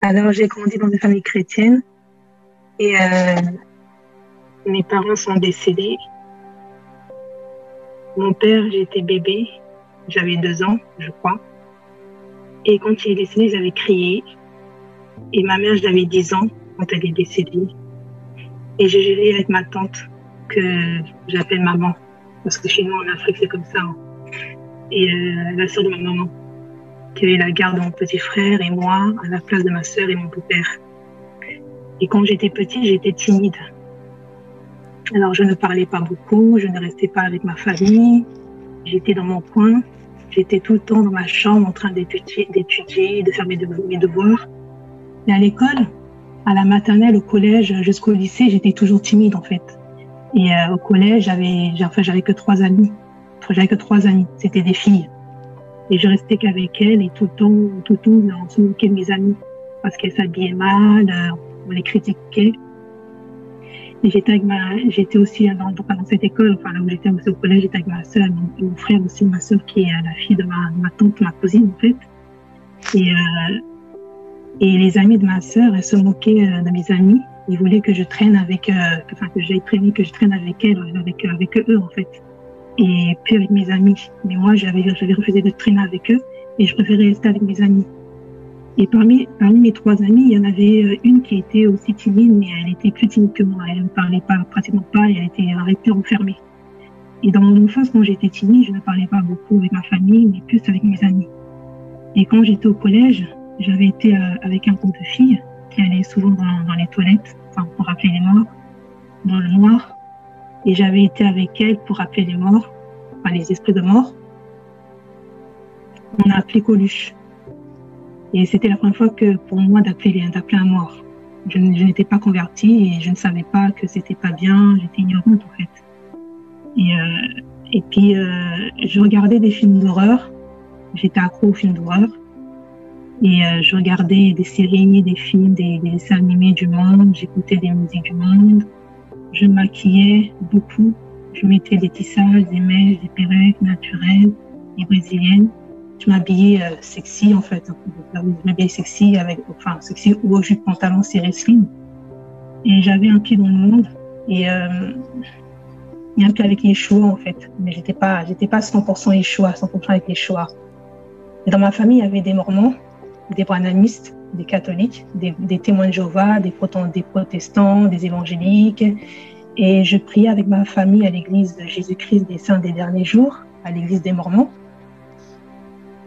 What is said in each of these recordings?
Alors, j'ai grandi dans une famille chrétienne et mes parents sont décédés. Mon père, j'étais bébé, j'avais 2 ans, je crois. Et quand il est décédé, j'avais crié. Et ma mère, j'avais 10 ans quand elle est décédée. Et je jurais avec ma tante que j'appelle maman. Parce que chez nous, en Afrique, c'est comme ça, hein. Et la sœur de ma maman, qui avait la garde de mon petit frère et moi, à la place de ma sœur et mon beau-père. Et quand j'étais petite, j'étais timide. Alors, je ne parlais pas beaucoup, je ne restais pas avec ma famille. J'étais dans mon coin. J'étais tout le temps dans ma chambre en train d'étudier, de faire mes devoirs. Et à l'école, à la maternelle, au collège, jusqu'au lycée, j'étais toujours timide en fait. Et au collège, j'avais que 3 amis. J'avais que 3 amis. C'était des filles. Et je restais qu'avec elles et tout le temps, on se moquait de mes amies parce qu'elles s'habillaient mal, on les critiquait. Et j'étais aussi dans cette école, enfin là où j'étais aussi au collège, j'étais avec ma sœur, mon frère aussi, ma sœur qui est la fille de ma tante, ma cousine en fait. Et les amis de ma sœur, elles se moquaient de mes amis. Ils voulaient que je traîne avec, que j'aille traîner, que je traîne avec elles, avec eux en fait. Et puis avec mes amis. Mais moi, j'avais refusé de traîner avec eux et je préférais rester avec mes amis. Et parmi mes 3 amies, il y en avait une qui était aussi timide, mais elle était plus timide que moi. Elle ne parlait pas, pratiquement pas, et elle était enfermée. Et dans mon enfance, quand j'étais timide, je ne parlais pas beaucoup avec ma famille, mais plus avec mes amis. Et quand j'étais au collège, j'avais été avec un groupe de filles qui allaient souvent dans les toilettes, enfin, pour appeler les morts, dans le noir. Et j'avais été avec elles pour appeler les morts, enfin les esprits de mort. On a appelé Coluche. Et c'était la première fois que pour moi d'appeler un mort. Je n'étais pas convertie et je ne savais pas que c'était pas bien. J'étais ignorante en fait. Et puis je regardais des films d'horreur. J'étais accro aux films d'horreur. Et je regardais des séries, des films, des dessins animés du monde. J'écoutais des musiques du monde. Je me maquillais beaucoup. Je mettais des tissages, des mèches, des perruques naturelles et brésiliennes. Je m'habillais sexy en fait. Je m'habillais sexy sexy ou au jupe pantalon serré slim. Et j'avais un pied dans le monde et un pied avec Yeshua en fait. Mais j'étais pas 100% Yeshua, 100% avec Yeshua. Et dans ma famille, il y avait des Mormons, des branhamistes, des catholiques, des témoins de Jéhovah, des protestants, des évangéliques. Et je priais avec ma famille à l'église de Jésus-Christ des Saints des Derniers Jours, à l'église des Mormons.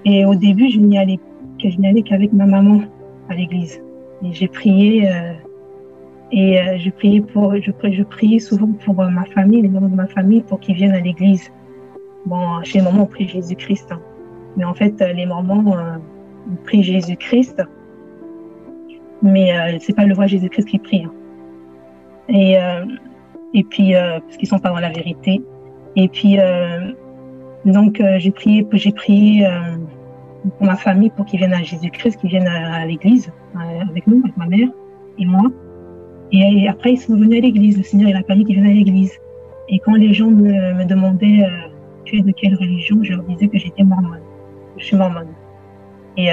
Et au début, je n'y allais qu'avec ma maman à l'église. Et j'ai prié, je priais souvent pour ma famille, les membres de ma famille, pour qu'ils viennent à l'église. Bon, chez les Mormons, on prie Jésus-Christ. Hein. Mais en fait, les Mormons, on prie Jésus-Christ. Mais c'est pas le vrai Jésus-Christ qui prie. Hein. Et puis, parce qu'ils sont pas dans la vérité. Et puis, donc, j'ai prié pour ma famille, pour qu'ils viennent à Jésus-Christ, qu'ils viennent à l'église, avec nous, avec ma mère et moi. Et après, ils sont venus à l'église. Le Seigneur, il a permis qu'ils viennent à l'église. Et quand les gens me demandaient tu es de quelle religion, je leur disais que j'étais mormone. Je suis mormone. Et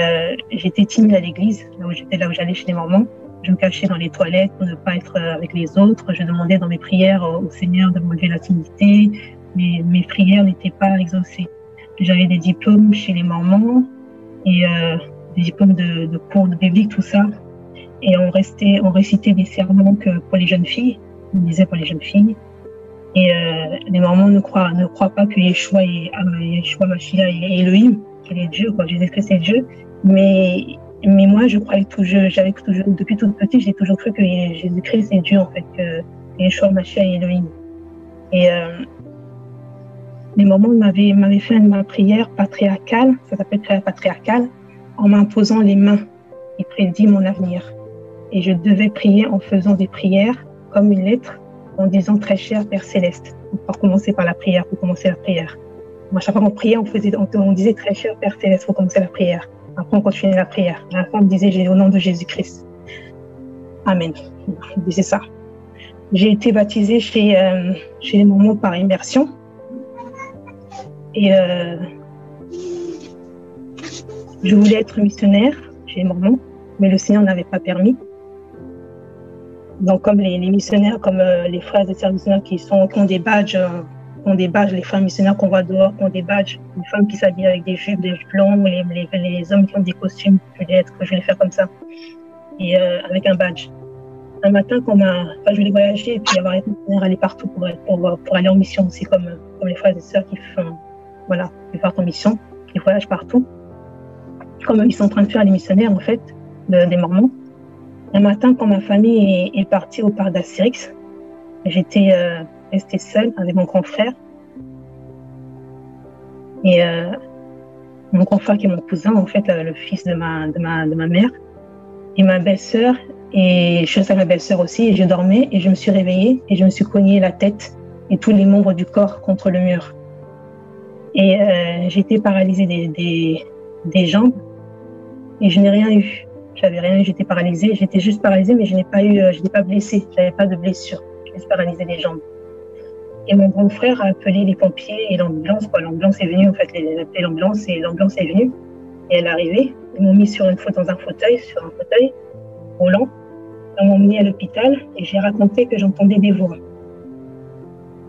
j'étais timide à l'église, là où j'allais chez les Mormons. Je me cachais dans les toilettes pour ne pas être avec les autres. Je demandais dans mes prières au Seigneur de m'enlever la timidité. Mais mes prières n'étaient pas exaucées. J'avais des diplômes chez les Mormons et des diplômes de cours de biblique, tout ça. Et on récitait des sermons pour les jeunes filles. On disait pour les jeunes filles. Et les Mormons ne croient pas que Yeshua Mashiach est Elohim, qu'il est Dieu, quoi. Jésus-Christ est Dieu. Mais moi, je croyais depuis toute petite, j'ai toujours cru que Jésus-Christ est Dieu, en fait, que Yeshua Mashiach est Elohim. Et les Mormons m'avaient fait ma prière patriarcale, ça s'appelle prière patriarcale, en m'imposant les mains. Ils prédit mon avenir. Et je devais prier en faisant des prières comme une lettre, en disant très cher Père Céleste. Pour commencer par la prière, pour commencer la prière. Moi, chaque fois qu'on priait, on disait très cher Père Céleste pour commencer la prière. Après, on continuait la prière. À la fin, on disait au nom de Jésus-Christ. Amen. On disait ça. J'ai été baptisée chez les Mormons par immersion. Et je voulais être missionnaire chez les Mormons. mais le Seigneur n'avait pas permis. Donc, comme les missionnaires, comme les frères et sœurs missionnaires qui ont des badges, les frères missionnaires qu'on voit dehors, qui ont des badges, les femmes qui s'habillent avec des jupes blancs, ou les hommes qui ont des costumes, je vais les faire comme ça, et avec un badge. Un matin, quand je voulais voyager et puis avoir été aller partout pour aller en mission aussi, comme les frères et sœurs qui partent en mission, qui voyagent partout, comme ils sont en train de faire les missionnaires, en fait, des Mormons. Un matin, quand ma famille est partie au parc d'Astérix, j'étais restée seule avec mon grand frère. Et mon grand frère qui est mon cousin, en fait, le fils de ma mère, et ma belle-sœur, et je suis avec ma belle-sœur aussi, et je dormais, et je me suis réveillée, et je me suis cogné la tête et tous les membres du corps contre le mur. Et j'étais paralysée des jambes, et je n'ai rien eu. J'avais rien eu, j'étais paralysée. J'étais juste paralysée, mais je n'étais pas blessée. J'avais pas de blessure. J'ai juste paralysé les jambes. Et mon grand frère a appelé les pompiers et l'ambulance. L'ambulance est venue, en fait. Il a appelé l'ambulance et l'ambulance est venue. Et elle est arrivée. Ils m'ont mis sur un fauteuil roulant. Ils m'ont emmené à l'hôpital et j'ai raconté que j'entendais des voix.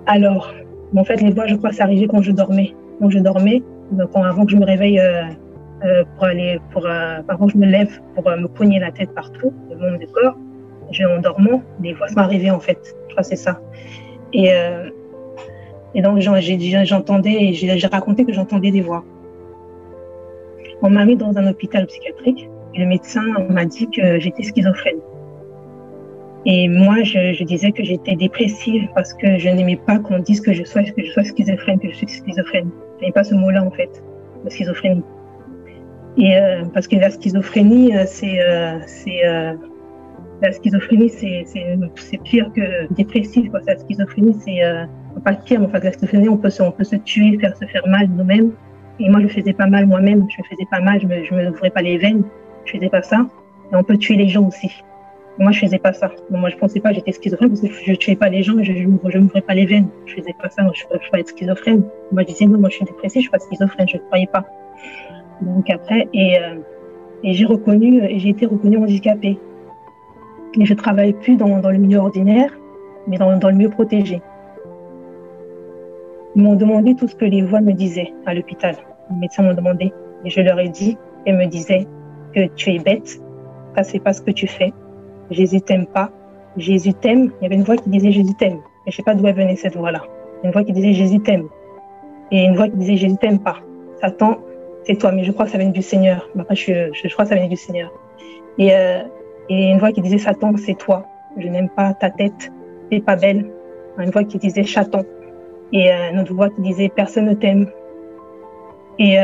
Alors, en fait, les voix, je crois que ça arrivait quand je dormais. Avant que je me réveille, avant que je me lève pour me cogner la tête partout, le monde du corps, en dormant, les voix sont arrivées en fait. Je crois que c'est ça. Et donc j'entendais, et j'ai raconté que j'entendais des voix. On m'a mis dans un hôpital psychiatrique et le médecin m'a dit que j'étais schizophrène. Et moi, je disais que j'étais dépressive parce que je n'aimais pas qu'on dise que je sois schizophrène, que je suis schizophrène. Je n'aimais pas ce mot-là en fait, la schizophrénie. Et parce que la schizophrénie, c'est pire que dépressif. Quoi. La schizophrénie, c'est pas pire, mais enfin, la schizophrénie, on peut se tuer, se faire mal nous-mêmes. Et moi, je faisais pas mal moi-même. Je me faisais pas mal, je me ouvrais pas les veines. Je faisais pas ça. Et on peut tuer les gens aussi. Et moi, je faisais pas ça. Donc, moi, je pensais pas que j'étais schizophrène parce que je tuais pas les gens. Je m'ouvrais pas les veines. Je faisais pas ça. Moi, je peux pas être schizophrène. Moi, je disais non, moi, je suis dépressive, je suis pas schizophrène. Je ne croyais pas. Donc après, et j'ai été reconnue handicapée. Et je travaille plus dans le milieu ordinaire, mais dans le milieu protégé. Ils m'ont demandé tout ce que les voix me disaient à l'hôpital. Les médecins m'ont demandé, et je leur ai dit, et me disaient que tu es bête, ça c'est pas ce que tu fais. Jésus t'aime pas. Jésus t'aime. Il y avait une voix qui disait Jésus t'aime. Et je sais pas d'où elle venait cette voix-là. Une voix qui disait Jésus t'aime. Et une voix qui disait Jésus t'aime pas. Satan, c'est toi, mais je crois que ça venait du Seigneur. Après, je crois que ça venait du Seigneur. Et une voix qui disait Satan, c'est toi. Je n'aime pas ta tête, t'es pas belle. Une voix qui disait chaton. Et une autre voix qui disait personne ne t'aime. Et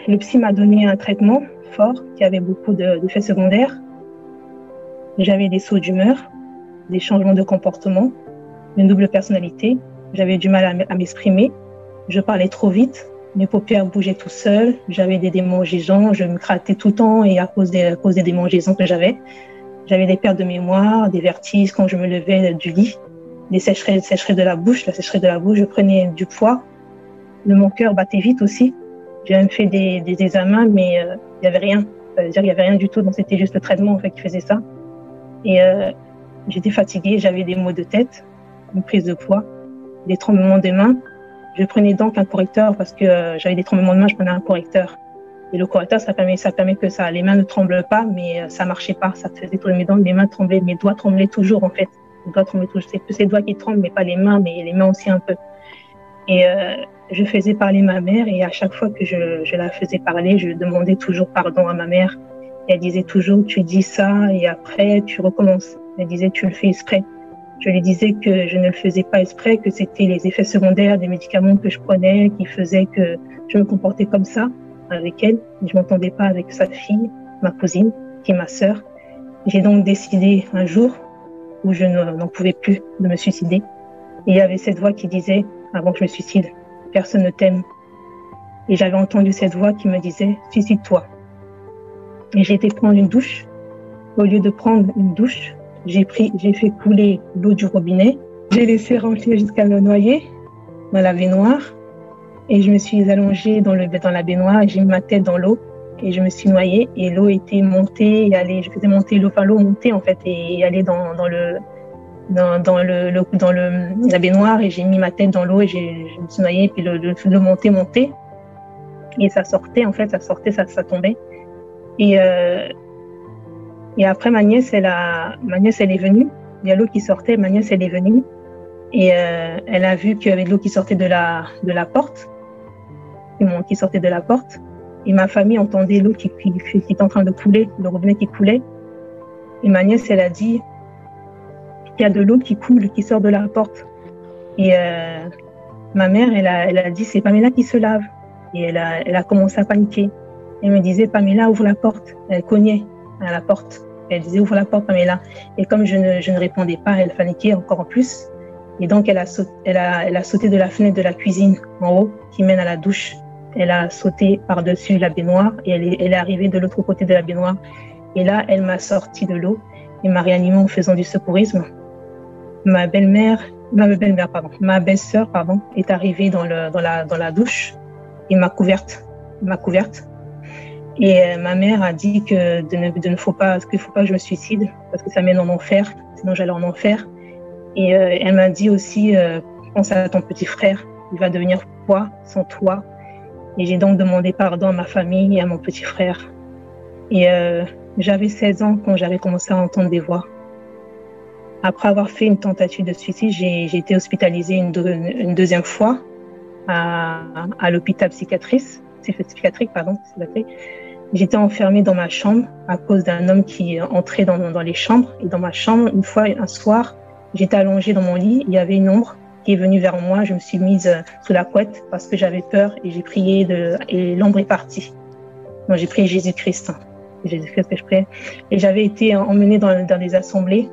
le psy m'a donné un traitement fort qui avait beaucoup d'effets secondaires. J'avais des sauts d'humeur, des changements de comportement, une double personnalité. J'avais du mal à m'exprimer. Je parlais trop vite. Mes paupières bougeaient tout seules. J'avais des démangeaisons. Je me grattais tout le temps et à cause des démangeaisons que j'avais. J'avais des pertes de mémoire, des vertiges quand je me levais du lit, des sécheresses de la bouche. La sécheresse de la bouche, je prenais du poids. Mon cœur battait vite aussi. J'ai même fait des examens, mais il n'y avait rien. Ça veut dire qu'il n'y avait rien du tout. Donc c'était juste le traitement en fait qui faisait ça. Et j'étais fatiguée. J'avais des maux de tête, une prise de poids, des tremblements de main. Je prenais donc un correcteur parce que j'avais des tremblements de main, je prenais un correcteur. Et le correcteur, ça permet que les mains ne tremblent pas, mais ça marchait pas. Ça faisait tourner mes dents, mes mains tremblaient, mes doigts tremblaient toujours en fait. Les doigts tremblaient toujours. C'est plus les doigts qui tremblent, mais pas les mains, mais les mains aussi un peu. Et je faisais parler ma mère et à chaque fois que je la faisais parler, je demandais toujours pardon à ma mère. Et elle disait toujours, tu dis ça et après tu recommences. Elle disait, tu le fais exprès. Je lui disais que je ne le faisais pas exprès, que c'était les effets secondaires des médicaments que je prenais qui faisaient que je me comportais comme ça avec elle. Je m'entendais pas avec sa fille, ma cousine, qui est ma sœur. J'ai donc décidé un jour où je n'en pouvais plus de me suicider. Et il y avait cette voix qui disait, avant que je me suicide, personne ne t'aime. Et j'avais entendu cette voix qui me disait, suicide-toi. Et j'ai été prendre une douche. Au lieu de prendre une douche, j'ai fait couler l'eau du robinet. J'ai laissé rentrer jusqu'à me noyer dans la baignoire. Et je me suis allongée dans la baignoire et j'ai mis ma tête dans l'eau. et je me suis noyée et l'eau était montée et allait, je faisais monter l'eau, enfin l'eau montait en fait et allait dans la baignoire et j'ai mis ma tête dans l'eau et je me suis noyée, puis le montait et ça sortait en fait, ça tombait. Et après ma nièce elle est venue, il y a l'eau qui sortait, ma nièce elle est venue et elle a vu qu'il y avait de l'eau qui sortait de la porte, qui sortait de la porte, et ma famille entendait l'eau qui était en train de couler, le robinet qui coulait, et ma nièce elle a dit il y a de l'eau qui coule, qui sort de la porte. Et ma mère, elle a dit, c'est Pamela qui se lave. Et elle a commencé à paniquer. Elle me disait, Pamela, ouvre la porte. Elle cognait à la porte. Elle disait, ouvre la porte, Pamela. Et comme je ne répondais pas, elle paniquait encore plus. Et donc, elle a sauté de la fenêtre de la cuisine en haut, qui mène à la douche. Elle a sauté par-dessus la baignoire et elle est arrivée de l'autre côté de la baignoire. Et là, elle m'a sorti de l'eau et m'a réanimée en faisant du secourisme. Ma belle-sœur, est arrivée dans la douche et m'a couverte. Et ma mère a dit que qu'il ne faut pas que je me suicide parce que ça mène en enfer, sinon j'allais en enfer. Et elle m'a dit aussi, pense à ton petit frère, il va devenir quoi sans toi? Et j'ai donc demandé pardon à ma famille et à mon petit frère. Et j'avais 16 ans quand j'avais commencé à entendre des voix. Après avoir fait une tentative de suicide, j'ai été hospitalisée une deuxième fois à l'hôpital psychiatrique. J'étais enfermée dans ma chambre à cause d'un homme qui entrait dans les chambres. Et dans ma chambre, une fois, un soir, j'étais allongée dans mon lit. Il y avait une ombre qui est venue vers moi. Je me suis mise sous la couette parce que j'avais peur et j'ai prié et l'ombre est partie. Donc j'ai prié Jésus-Christ. Jésus-Christ que je priais. Et j'avais été emmenée dans des assemblées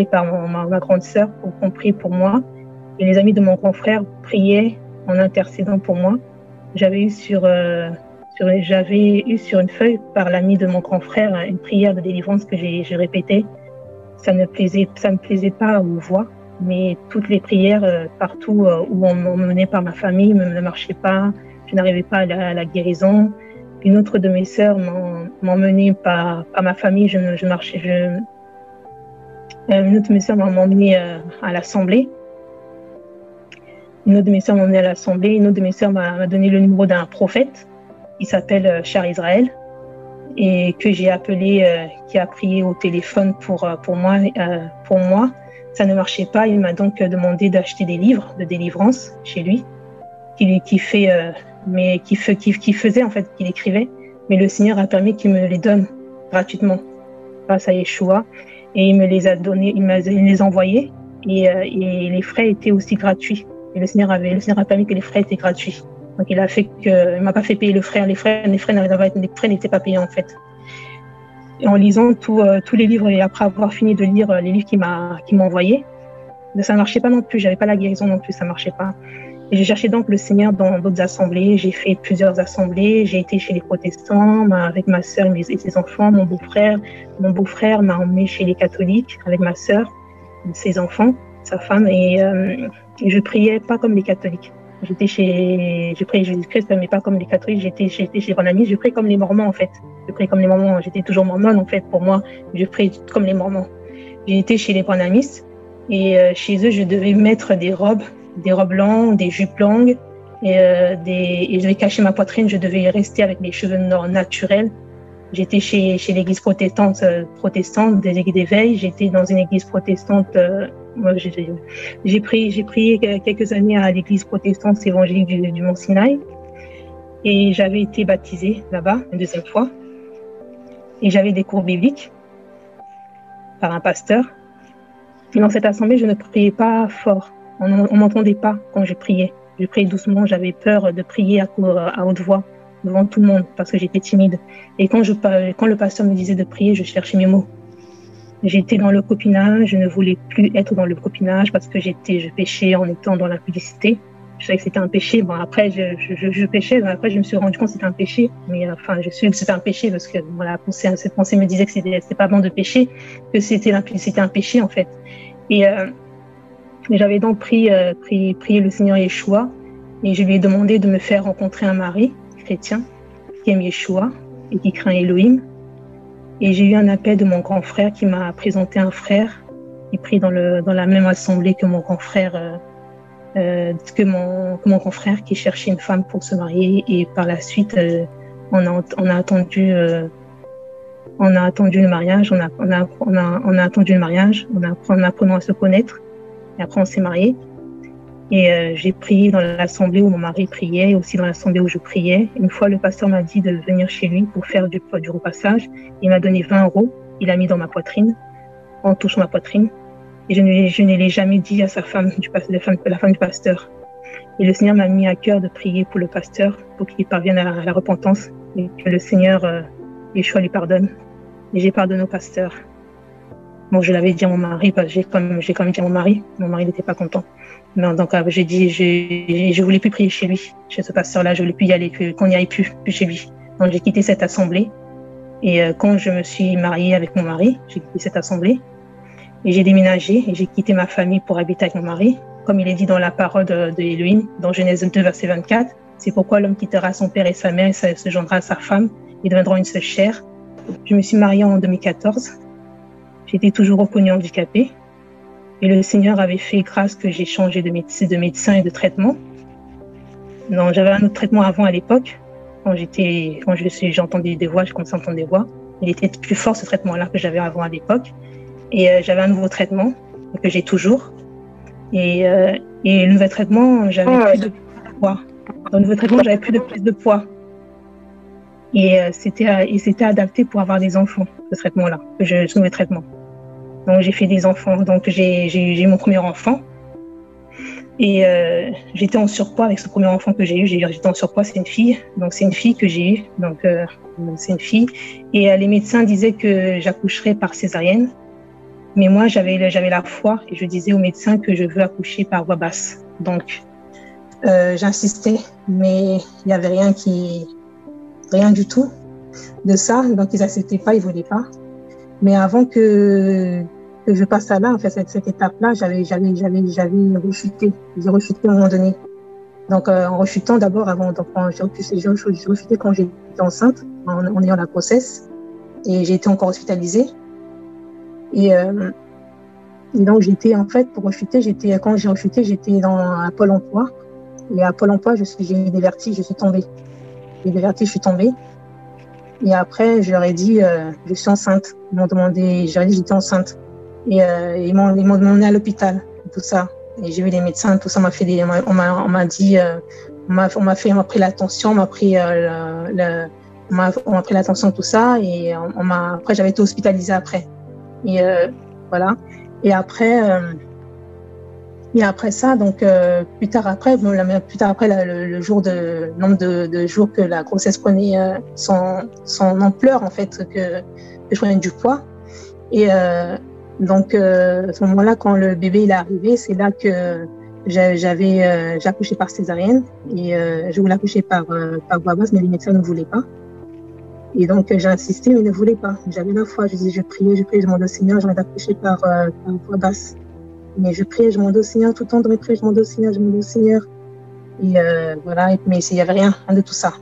par ma grande sœur pour qu'on prie pour moi. Et les amis de mon grand frère priaient en intercédant pour moi. J'avais eu sur une feuille par l'ami de mon grand frère une prière de délivrance que j'ai répétée. Ça me plaisait pas aux voix, mais toutes les prières partout où on m'emmenait par ma famille ne marchaient pas. Je n'arrivais pas à la guérison. Une autre de mes sœurs m'emmenait par ma famille. Une autre de mes sœurs m'a emmenée à l'assemblée. Une autre de mes sœurs m'a donné le numéro d'un prophète qui s'appelle Cher Israël et que j'ai appelé, qui a prié au téléphone pour moi. Ça ne marchait pas. Il m'a donc demandé d'acheter des livres de délivrance chez lui, qui faisait en fait, qu'il écrivait, mais le Seigneur a permis qu'il me les donne gratuitement grâce à Yeshua, et il me les a donnés, il les a envoyés, et les frais étaient aussi gratuits. Et le Seigneur a permis que les frais étaient gratuits. Donc il m'a pas fait payer les frais n'étaient pas payés en fait. Et en lisant tous les livres et après avoir fini de lire les livres qu'il m'a envoyés, ça marchait pas non plus, j'avais pas la guérison non plus, ça marchait pas. Et j'ai cherché donc le Seigneur dans d'autres assemblées. J'ai fait plusieurs assemblées. J'ai été chez les protestants avec ma sœur et ses enfants. Mon beau-frère m'a emmené chez les catholiques avec ma sœur, ses enfants, sa femme. Et je priais pas comme les catholiques. Je priais Jésus-Christ, mais pas comme les catholiques. J'étais chez mon ami. Je priais comme les mormons en fait. Je priais comme les mormons. J'étais toujours mormone en fait. Pour moi, je priais comme les mormons. J'ai été chez les branamistes et chez eux, je devais mettre des robes longues, des jupes longues, et je devais cacher ma poitrine, je devais rester avec mes cheveux naturels. J'étais chez l'église protestante des églises d'éveil, j'étais dans une église protestante, j'ai prié quelques années à l'église protestante évangélique du Mont Sinaï, et j'avais été baptisée là-bas une deuxième fois, et j'avais des cours bibliques par un pasteur. Et dans cette assemblée, je ne priais pas fort. On m'entendait pas quand je priais. Je priais doucement, j'avais peur de prier à haute voix devant tout le monde parce que j'étais timide. Et quand le pasteur me disait de prier, je cherchais mes mots. J'étais dans le copinage, je ne voulais plus être dans le copinage parce que je péchais en étant dans la publicité. Je savais que c'était un péché. Bon, après, je péchais, mais après, je me suis rendu compte que c'était un péché. Mais enfin, c'était un péché parce que voilà, cette pensée me disait que c'était pas bon de pécher, que c'était un péché en fait. Et j'avais donc prié le Seigneur Yeshua et je lui ai demandé de me faire rencontrer un mari chrétien qui aime Yeshua et qui craint Elohim. Et j'ai eu un appel de mon grand frère qui m'a présenté un frère qui prie dans la même assemblée que mon grand frère, que mon grand frère qui cherchait une femme pour se marier. Et par la suite, on a attendu le mariage, on a attendu le mariage, on apprenant à se connaître. Et après, on s'est mariés. Et j'ai prié dans l'assemblée où mon mari priait, et aussi dans l'assemblée où je priais. Une fois, le pasteur m'a dit de venir chez lui pour faire du repassage. Il m'a donné 20 €. Il a mis dans ma poitrine, en touchant ma poitrine. Et je ne l'ai jamais dit à la femme du pasteur. Et le Seigneur m'a mis à cœur de prier pour le pasteur, pour qu'il parvienne à la repentance, et que le Seigneur, Yeshua, lui pardonne. Et j'ai pardonné au pasteur. Bon, je l'avais dit à mon mari, parce que j'ai quand même dit à mon mari n'était pas content. Non, donc j'ai dit, je voulais plus prier chez lui, chez ce pasteur-là, je voulais plus y aller, qu'on n'y aille plus chez lui. Donc j'ai quitté cette assemblée. Et quand je me suis mariée avec mon mari, j'ai quitté cette assemblée. Et j'ai déménagé et j'ai quitté ma famille pour habiter avec mon mari. Comme il est dit dans la parole de Elohim, dans Genèse 2, verset 24, c'est pourquoi l'homme quittera son père et sa mère et se joindra à sa femme, ils deviendront une seule chair. Je me suis mariée en 2014. J'étais toujours reconnue handicapée. Et le Seigneur avait fait grâce que j'ai changé de médecin et de traitement. Donc, j'avais un autre traitement avant à l'époque. J'entendais des voix, je commençais à entendre des voix. Il était plus fort ce traitement-là que j'avais avant à l'époque. Et j'avais un nouveau traitement que j'ai toujours. Et le nouveau traitement, j'avais plus de poids. Dans le nouveau traitement, j'avais plus de prise de poids. Et c'était adapté pour avoir des enfants, ce traitement-là, ce nouveau traitement. Donc j'ai fait des enfants, donc j'ai eu mon premier enfant. Et j'étais en surpoids avec ce premier enfant que j'ai eu. J'étais en surpoids, c'est une fille. Donc c'est une fille que j'ai eue. Donc c'est une fille. Et les médecins disaient que j'accoucherais par césarienne. Mais moi, j'avais la foi et je disais aux médecins que je veux accoucher par voie basse. Donc, j'insistais, mais il n'y avait rien du tout de ça. Donc, ils n'acceptaient pas, ils ne voulaient pas. Mais avant que je passe à là, en fait, cette étape-là, j'avais rechuté. J'ai rechuté à un moment donné. Donc, en rechutant d'abord, j'ai rechuté quand j'étais enceinte, en ayant la grossesse. Et j'ai été encore hospitalisée. Et donc, pour rechuter, quand j'ai rechuté, j'étais à Pôle emploi. Et à Pôle emploi, j'ai eu des vertiges, je suis tombée. J'ai eu des vertiges, je suis tombée. Et après, je leur ai dit, je suis enceinte. Ils m'ont demandé, j'ai dit, j'étais enceinte. Et ils m'ont demandé à l'hôpital, tout ça. Et j'ai vu les médecins, tout ça, on m'a pris la tension, on m'a pris la tension, tout ça. Et après, j'avais été hospitalisée après. Et voilà. Et après ça, donc plus tard après, le nombre de jours que la grossesse prenait son ampleur, en fait, que je prenais du poids. Et donc à ce moment-là, quand le bébé il est arrivé, c'est là que j'ai accouché par césarienne et je voulais accoucher par voie basse, mais les médecins ne voulaient pas. Et donc, j'ai insisté, mais ils ne voulaient pas. J'avais la foi, je priais, je demandais au Seigneur, j'en ai accouché par voix basse. Mais je priais, je demandais au Seigneur, tout le temps dans mes prières, je demandais au Seigneur. Et voilà, mais il n'y avait rien de tout ça.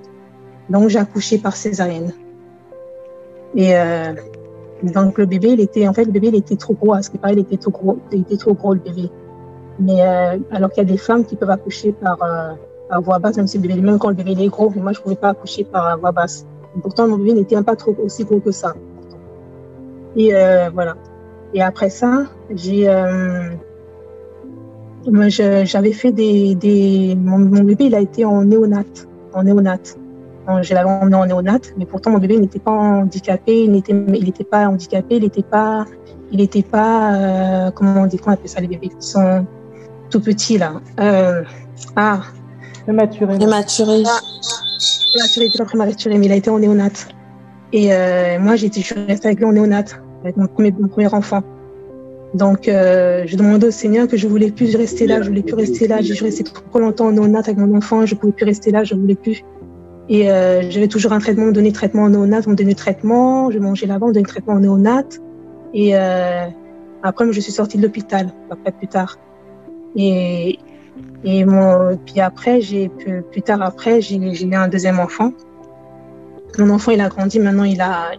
Donc, j'ai accouché par césarienne. Et donc, le bébé, il était trop gros. À ce qui paraît, il était trop gros, le bébé. Mais alors qu'il y a des femmes qui peuvent accoucher par voix basse, même quand le bébé il est gros, mais moi, je ne pouvais pas accoucher par voix basse. Pourtant, mon bébé n'était pas trop aussi gros que ça. Et voilà. Et après ça, j'avais fait mon bébé, il a été en néonat. Donc, je l'avais emmené en néonat, mais pourtant mon bébé n'était pas handicapé, il n'était pas handicapé, il n'était pas comment on appelle ça, les bébés qui sont tout petits là. Prématuré. Prématuré, il était pas prématuré, mais il a été en néonat. Et moi, je suis restée avec lui en néonat, avec mon premier enfant. Donc, je demandais au Seigneur que je voulais plus rester là, je suis restée trop longtemps en néonat avec mon enfant, je pouvais plus rester là, je voulais plus. Et j'avais toujours un traitement, on me donnait traitement en néonat, on me donnait traitement, je mangeais là-bas, on me donnait traitement en néonat. Et après, je suis sortie de l'hôpital, plus tard. Et puis après, j'ai eu un deuxième enfant. Mon enfant, il a grandi. Maintenant, il a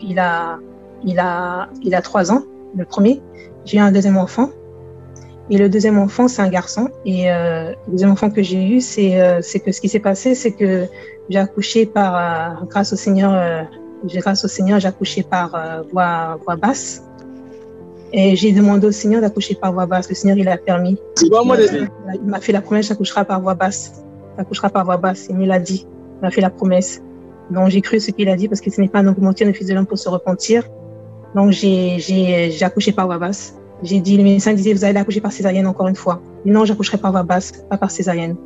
3 ans, le premier. J'ai eu un deuxième enfant. Et le deuxième enfant, c'est un garçon. Et le deuxième enfant que j'ai eu, c'est que ce qui s'est passé, c'est que j'ai accouché grâce au Seigneur, j'ai accouché par voie basse. Et j'ai demandé au Seigneur d'accoucher par voie basse. Le Seigneur, il a permis. Il m'a fait la promesse, j'accoucherai par voie basse. T'accoucheras par voie basse. Il me l'a dit. Il m'a fait la promesse. Donc, j'ai cru ce qu'il a dit parce que ce n'est pas un homme pour mentir, le fils de l'homme pour se repentir. Donc, j'ai accouché par voie basse. J'ai dit, le médecin disait, vous allez accoucher par césarienne encore une fois. Et non, j'accoucherai par voie basse, pas par césarienne.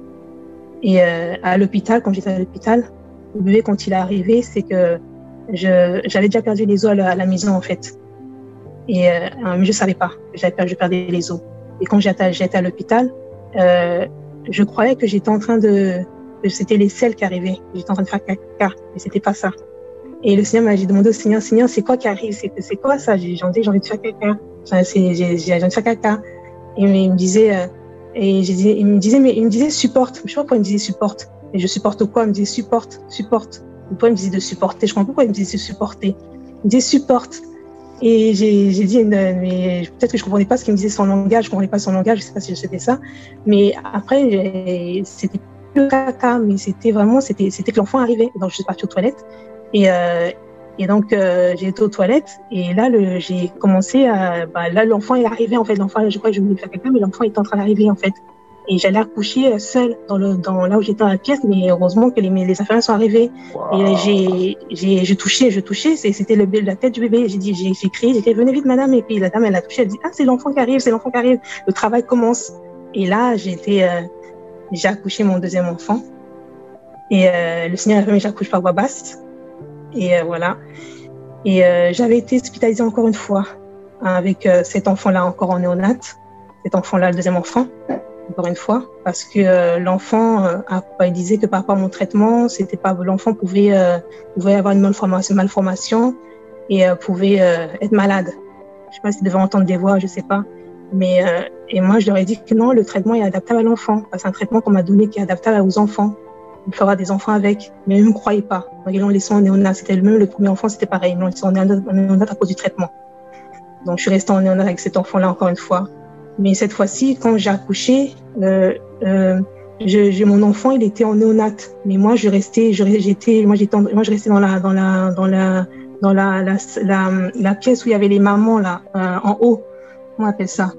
Et à l'hôpital, quand j'étais à l'hôpital, le bébé, quand il est arrivé, c'est que j'avais déjà perdu les os à la maison, en fait. Et mais je savais pas que je perdais les os. Et quand j'étais à l'hôpital, je croyais que j'étais en train que c'était les selles qui arrivaient. J'étais en train de faire caca, mais c'était pas ça. Et le Seigneur j'ai demandé au Seigneur, c'est quoi qui arrive? C'est quoi ça? J'ai envie de faire caca. J'ai envie de faire caca. Et il me disait, il me disait supporte. Je sais pas pourquoi il me disait supporte. Et je supporte quoi? Il me disait supporte. Pourquoi il me disait de supporter? Je comprends pourquoi il me disait de supporter. Il me disait supporte. Et j'ai dit, mais peut-être que je comprenais pas ce qu'il me disait son langage, je comprenais pas son langage, je sais pas si c'était ça. Mais après, c'était plus caca, mais c'était que l'enfant arrivait. Donc, je suis partie aux toilettes. Et donc, j'ai été aux toilettes. Et là, j'ai commencé là, l'enfant est arrivé, en fait. L'enfant, je crois que je voulais faire caca, mais l'enfant était en train d'arriver, en fait. Et j'allais accoucher seule là où j'étais dans la pièce, mais heureusement que les infirmières sont arrivées. Wow. Et je touchais, c'était la tête du bébé. J'ai crié, venez vite madame. Et puis la dame, elle a touché, elle dit, c'est l'enfant qui arrive, le travail commence. Et là, j'ai accouché mon deuxième enfant. Et le Seigneur a permis que j'accouche par voie basse. Et voilà. Et j'avais été hospitalisée encore une fois avec cet enfant-là encore en néonate. Cet enfant-là, le deuxième enfant. Encore une fois, parce que l'enfant, il disait que par rapport à mon traitement, l'enfant pouvait avoir une malformation et pouvait être malade. Je sais pas s'il devait entendre des voix, je sais pas. Mais et moi, je leur ai dit que non, le traitement est adaptable à l'enfant. C'est un traitement qu'on m'a donné qui est adaptable aux enfants. Il faut avoir des enfants avec, mais ils ne me croyaient pas. Donc, ils l'ont laissé en néonat. C'était le premier enfant, c'était pareil. Ils l'ont laissé en néonat à cause du traitement. Donc, je suis restée en néonat avec cet enfant-là encore une fois. Mais cette fois-ci, quand j'ai accouché, mon enfant, il était en néonate. Mais moi, je restais dans la pièce où il y avait les mamans là, en haut. Comment on appelle ça?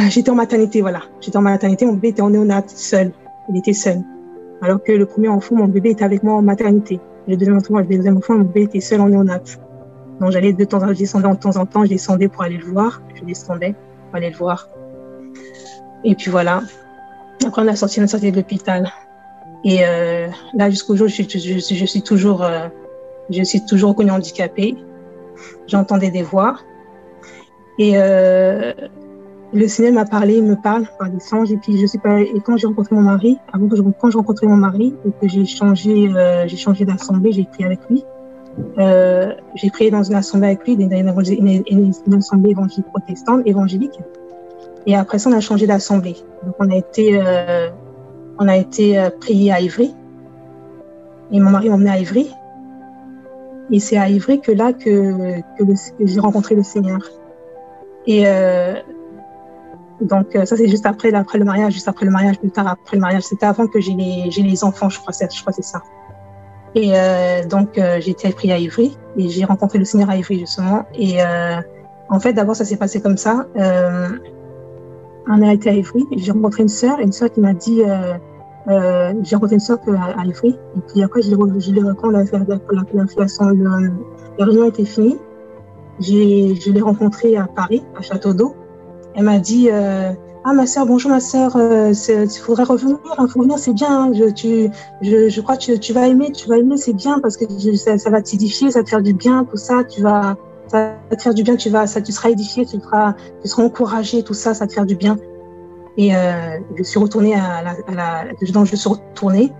J'étais en maternité, voilà. J'étais en maternité. Mon bébé était en néonate, seul. Il était seul. Alors que le premier enfant, mon bébé était avec moi en maternité. Le deuxième enfant, mon bébé était seul en néonate. Donc j'allais de temps en temps, je descendais pour aller le voir. Aller le voir. Et puis voilà. Après, on a sorti de l'hôpital. Et là, jusqu'au jour, je suis toujours reconnue handicapée. J'entendais des voix. Et le Seigneur m'a parlé, il me parle par des songes. Et puis, et quand j'ai rencontré mon mari, quand j'ai rencontré mon mari et que j'ai changé d'assemblée, j'ai prié avec lui. J'ai prié dans une assemblée avec lui, une assemblée évangélique. Et après ça, on a changé d'assemblée. Donc, on a été prié à Ivry. Et mon mari m'a emmené à Ivry. Et c'est à Ivry que j'ai rencontré le Seigneur. Et donc, ça, c'est juste après le mariage, plus tard après le mariage. C'était avant que j'ai les enfants, je crois, c'est ça. Et donc, j'ai été priée à Ivry et j'ai rencontré le Seigneur à Ivry, justement. Et en fait, d'abord, ça s'est passé comme ça. On a été à Ivry et j'ai rencontré une sœur qui m'a dit j'ai rencontré une sœur à Ivry. Et puis après, quand la réunion était finie, je l'ai rencontrée à Paris, à Château d'Eau. Elle m'a dit ma sœur, bonjour ma sœur, il faudrait revenir, c'est bien, je crois que tu vas aimer, c'est bien parce que ça va t'édifier, ça va te faire du bien, tout ça, ça va te faire du bien, tu seras édifié, tu seras encouragé, tout ça, ça va te faire du bien. Et je suis retournée donc je suis retournée,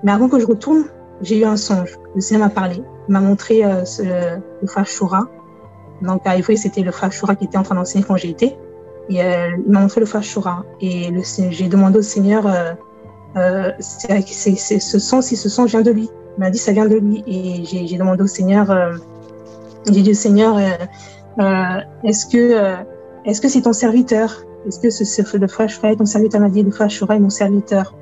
mais avant que je retourne, j'ai eu un songe. Le Seigneur m'a parlé, il m'a montré le frère Choura. Donc à Ivry, c'était le frère Choura qui était en train d'enseigner quand j'ai été. Et il m'a montré le frère Choura. Et j'ai demandé au Seigneur ce sens vient de lui. Il m'a dit, ça vient de lui. Et j'ai demandé au Seigneur, j'ai dit au Seigneur, est-ce que c'est ton serviteur? Est-ce que le frère Shura est ton serviteur? Il m'a dit, le frère Shura est mon serviteur.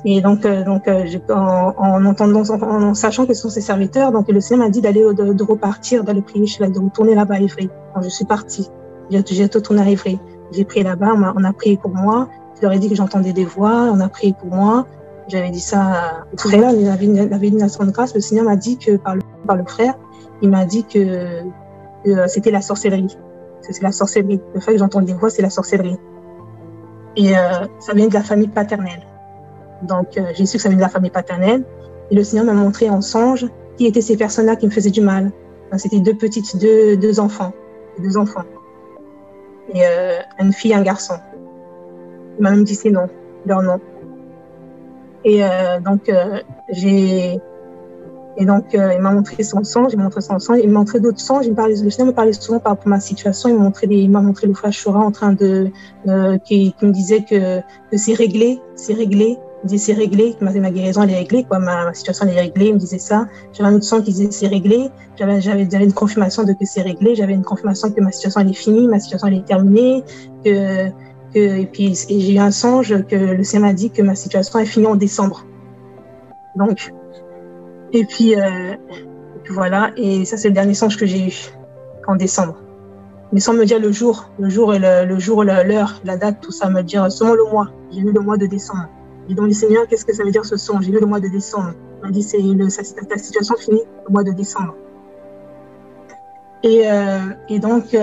Et donc, en entendant, en sachant que ce sont ses serviteurs, donc le Seigneur m'a dit de repartir, d'aller prier de retourner là-bas à Évry. Donc, je suis partie. J'ai retourné à Évry. J'ai prié là-bas, on a prié pour moi. Je leur ai dit que j'entendais des voix, on a prié pour moi. J'avais dit ça au frère, il avait une action de grâce. Le Seigneur m'a dit que par le frère, il m'a dit que c'était la sorcellerie. C'est la sorcellerie. Le fait que j'entende des voix, c'est la sorcellerie. Et ça vient de la famille paternelle. Donc, j'ai su que ça venait de la famille paternelle. Et le Seigneur m'a montré en songe qui étaient ces personnes-là qui me faisaient du mal. C'était deux enfants. Et une fille et un garçon. Il m'a même dit ses noms, leurs noms. Et donc, il m'a montré son songe, il m'a montré d'autres songes. Le Seigneur me parlait souvent par rapport à ma situation. Il m'a montré le frère Shura en train qui me disait que c'est réglé. Il me disait c'est réglé, ma guérison elle est réglée, quoi, ma situation elle est réglée, il me disait ça. J'avais un autre son qui disait c'est réglé, j'avais une confirmation de que c'est réglé, j'avais une confirmation que ma situation elle est finie, ma situation elle est terminée, et puis j'ai eu un songe que le Seigneur m'a dit que ma situation est finie en décembre. Donc, et puis voilà, et ça c'est le dernier songe que j'ai eu en décembre. Mais sans me dire le jour et l'heure, la date, tout ça, me dire seulement le mois. J'ai eu le mois de décembre. J'ai dit, Seigneur, qu'est-ce que ça veut dire ce son? J'ai lu le mois de décembre. Il m'a dit, ta situation finie le mois de décembre. Et donc,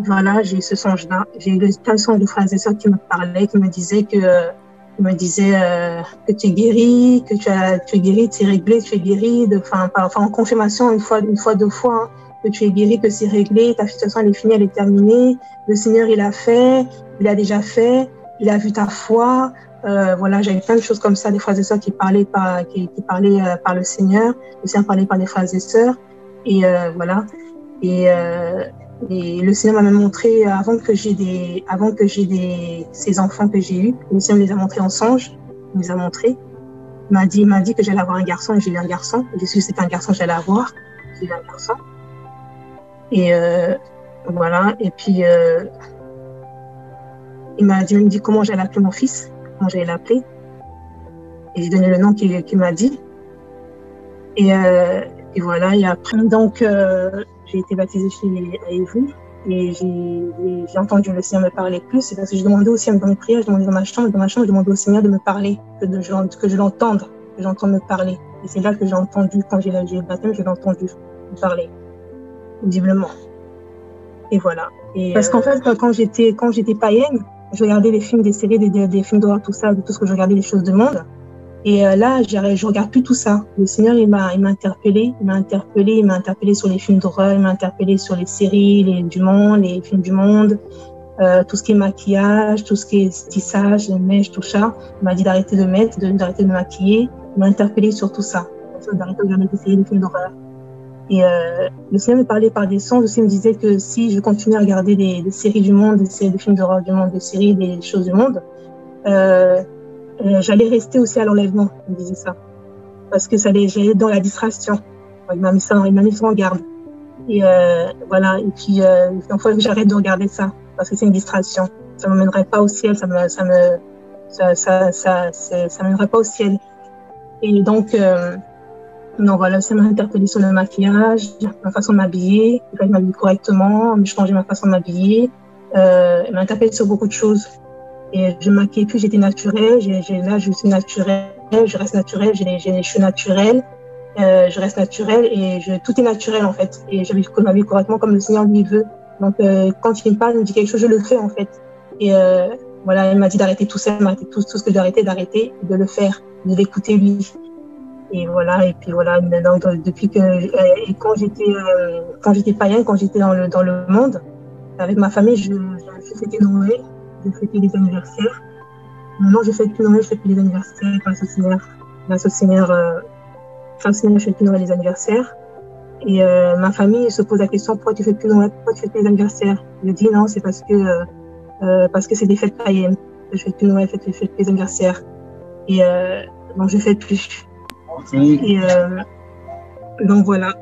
voilà, j'ai eu ce songe-là. J'ai eu plein de songes de frères et sœurs qui me parlaient, qui me disaient que tu es guéri, tu es guéri, tu es réglé, tu es guéri, en confirmation une fois, deux fois, hein, que tu es guéri, que c'est réglé, ta situation elle est finie, elle est terminée. Le Seigneur, il a déjà fait. Il a vu ta foi, voilà, j'avais plein de choses comme ça, des frères et sœurs qui parlaient par le Seigneur, le Seigneur parlait par les frères et sœurs, et voilà, et le Seigneur m'a même montré avant que j'ai ces enfants que j'ai eus, le Seigneur me les a montrés en songe, il me les a montrés, il m'a dit que j'allais avoir un garçon, et j'ai eu un garçon, j'ai su que c'était un garçon que j'allais avoir, j'ai eu un garçon, et voilà, et puis il m'a dit comment j'allais appeler mon fils, comment j'allais l'appeler. Et j'ai donné le nom qu'il m'a dit. Et voilà, et après, donc, j'ai été baptisée à Évry. Et j'ai entendu le Seigneur me parler plus. C'est parce que je demandais aussi dans mes prières, je demandais dans ma chambre, je demandais au Seigneur de me parler, que je l'entende, que j'entende me parler. Et c'est là que j'ai entendu, quand j'ai le baptême, je l'ai entendu me parler, audiblement. Et voilà. Et parce qu'en fait, quand j'étais païenne, je regardais les films, des séries, des films d'horreur, tout ça, tout ce que je regardais, les choses du monde. Et là, je regarde plus tout ça. Le Seigneur, il m'a interpellé sur les films d'horreur, il m'a interpellé sur les séries, du monde, les films du monde, tout ce qui est maquillage, tout ce qui est tissage, les mèches, tout ça. Il m'a dit d'arrêter de me maquiller. Il m'a interpellé sur tout ça. D'arrêter de regarder des séries, des films d'horreur. Et le Seigneur me parlait par des songes aussi, il me disait que si je continuais à regarder des séries du monde, des films d'horreur du monde, des séries, des choses du monde, j'allais rester aussi à l'enlèvement, il me disait ça. Parce que j'allais dans la distraction. Il m'a mis ça en garde. Et voilà, et puis il faut que j'arrête de regarder ça, parce que c'est une distraction. Ça ne m'emmènerait pas au ciel, ça m'emmènerait pas au ciel. Et donc, non, voilà, ça m'a interpellé sur le maquillage, ma façon de m'habiller, il fallait m'habiller correctement, me changer ma façon de m'habiller. Elle m'a interpellé sur beaucoup de choses. Et je maquillais plus, j'étais naturelle, là je suis naturelle, je reste naturelle, j'ai les cheveux naturels, je reste naturelle et tout est naturel en fait. Et je m'habille correctement comme le Seigneur lui veut. Donc quand il me parle, il me dit quelque chose, je le fais en fait. Et voilà, il m'a dit d'arrêter tout ça, d'arrêter tout ce que d'arrêter, de le faire, de l'écouter lui. Et voilà, et puis voilà, donc, depuis que quand j'étais païenne, quand j'étais dans le monde, avec ma famille, je fêtais Noël, je fêtais les anniversaires. Maintenant, je fête plus Noël, je fête plus les anniversaires grâce au Seigneur. Je fête plus Noël les anniversaires. Et ma famille se pose la question, pourquoi tu fais plus Noël, pourquoi tu fais plus les anniversaires? Je dis non, c'est parce que c'est des fêtes païennes. Je fête plus Noël, je fête plus les anniversaires. Et donc je fais plus. Et donc voilà.